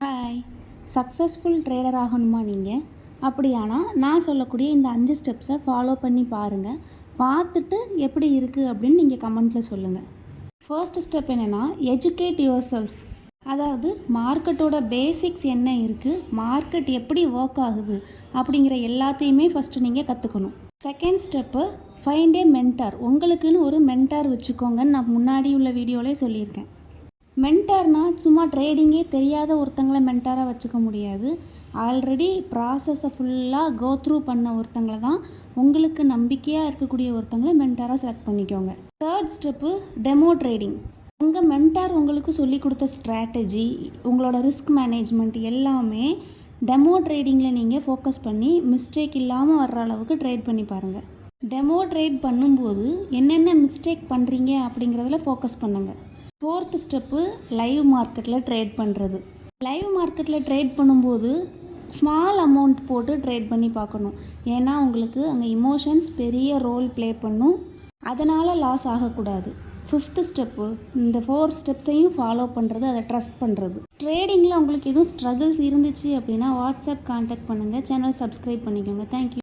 Hi, successful trader ஆகணுமா நீங்கள்? அப்படியானா நான் சொல்லக்கூடிய இந்த 5 ஸ்டெப்ஸை ஃபாலோ பண்ணி பாருங்கள். பார்த்துட்டு எப்படி இருக்குது அப்படின்னு நீங்கள் கமெண்ட்டில் சொல்லுங்கள். ஃபர்ஸ்ட் ஸ்டெப் என்னென்னா, எஜுகேட் யுவர் செல்ஃப். அதாவது மார்க்கெட்டோட பேசிக்ஸ் என்ன இருக்குது, மார்க்கெட் எப்படி ஒர்க் ஆகுது அப்படிங்கிற எல்லாத்தையுமே ஃபஸ்ட்டு நீங்கள் கற்றுக்கணும். செகண்ட் ஸ்டெப்பு, ஃபைண்ட் ஏ மென்டார். உங்களுக்குன்னு ஒரு மென்டார் வச்சுக்கோங்கன்னு நான் முன்னாடி உள்ள வீடியோவிலே சொல்லியிருக்கேன். மென்டார்னால் சும்மா ட்ரேடிங்கே தெரியாத ஒருத்தங்களை மென்டாராக வச்சுக்க முடியாது. ஆல்ரெடி ப்ராசஸை ஃபுல்லாக கோ த்ரூ பண்ண ஒருத்தங்களை தான், உங்களுக்கு நம்பிக்கையாக இருக்கக்கூடிய ஒருத்தங்களை மென்டாராக செலக்ட் பண்ணிக்கோங்க. Third step, demo trading. உங்கள் மென்டார் உங்களுக்கு சொல்லி கொடுத்த ஸ்ட்ராட்டஜி, உங்களோட ரிஸ்க் மேனேஜ்மெண்ட் எல்லாமே டெமோ ட்ரேடிங்கில் நீங்கள் ஃபோக்கஸ் பண்ணி மிஸ்டேக் இல்லாமல் வர்ற அளவுக்கு ட்ரேட் பண்ணி பாருங்கள். டெமோ ட்ரேட் பண்ணும்போது என்னென்ன மிஸ்டேக் பண்ணுறீங்க அப்படிங்கிறதுல ஃபோக்கஸ் பண்ணுங்கள். ஃபோர்த்து ஸ்டெப்பு, லைவ் மார்க்கெட்டில் ட்ரேட் பண்ணுறது. லைவ் மார்க்கெட்டில் ட்ரேட் பண்ணும்போது ஸ்மால் அமௌண்ட் போட்டு ட்ரேட் பண்ணி பார்க்கணும். ஏன்னா உங்களுக்கு அங்கே இமோஷன்ஸ் பெரிய ரோல் ப்ளே பண்ணும், அதனால் லாஸ் ஆகக்கூடாது. ஃபிஃப்த்து ஸ்டெப்பு, இந்த 4 ஸ்டெப்ஸையும் ஃபாலோ பண்ணுறது, அதை ட்ரஸ்ட் பண்ணுறது. ட்ரேடிங்கில் உங்களுக்கு எதுவும் ஸ்ட்ரகிள்ஸ் இருந்துச்சு அப்படின்னா வாட்ஸ்அப் கான்டாக்ட் பண்ணுங்கள். சேனல் சப்ஸ்கிரைப் பண்ணிக்கோங்க. தேங்க்யூ.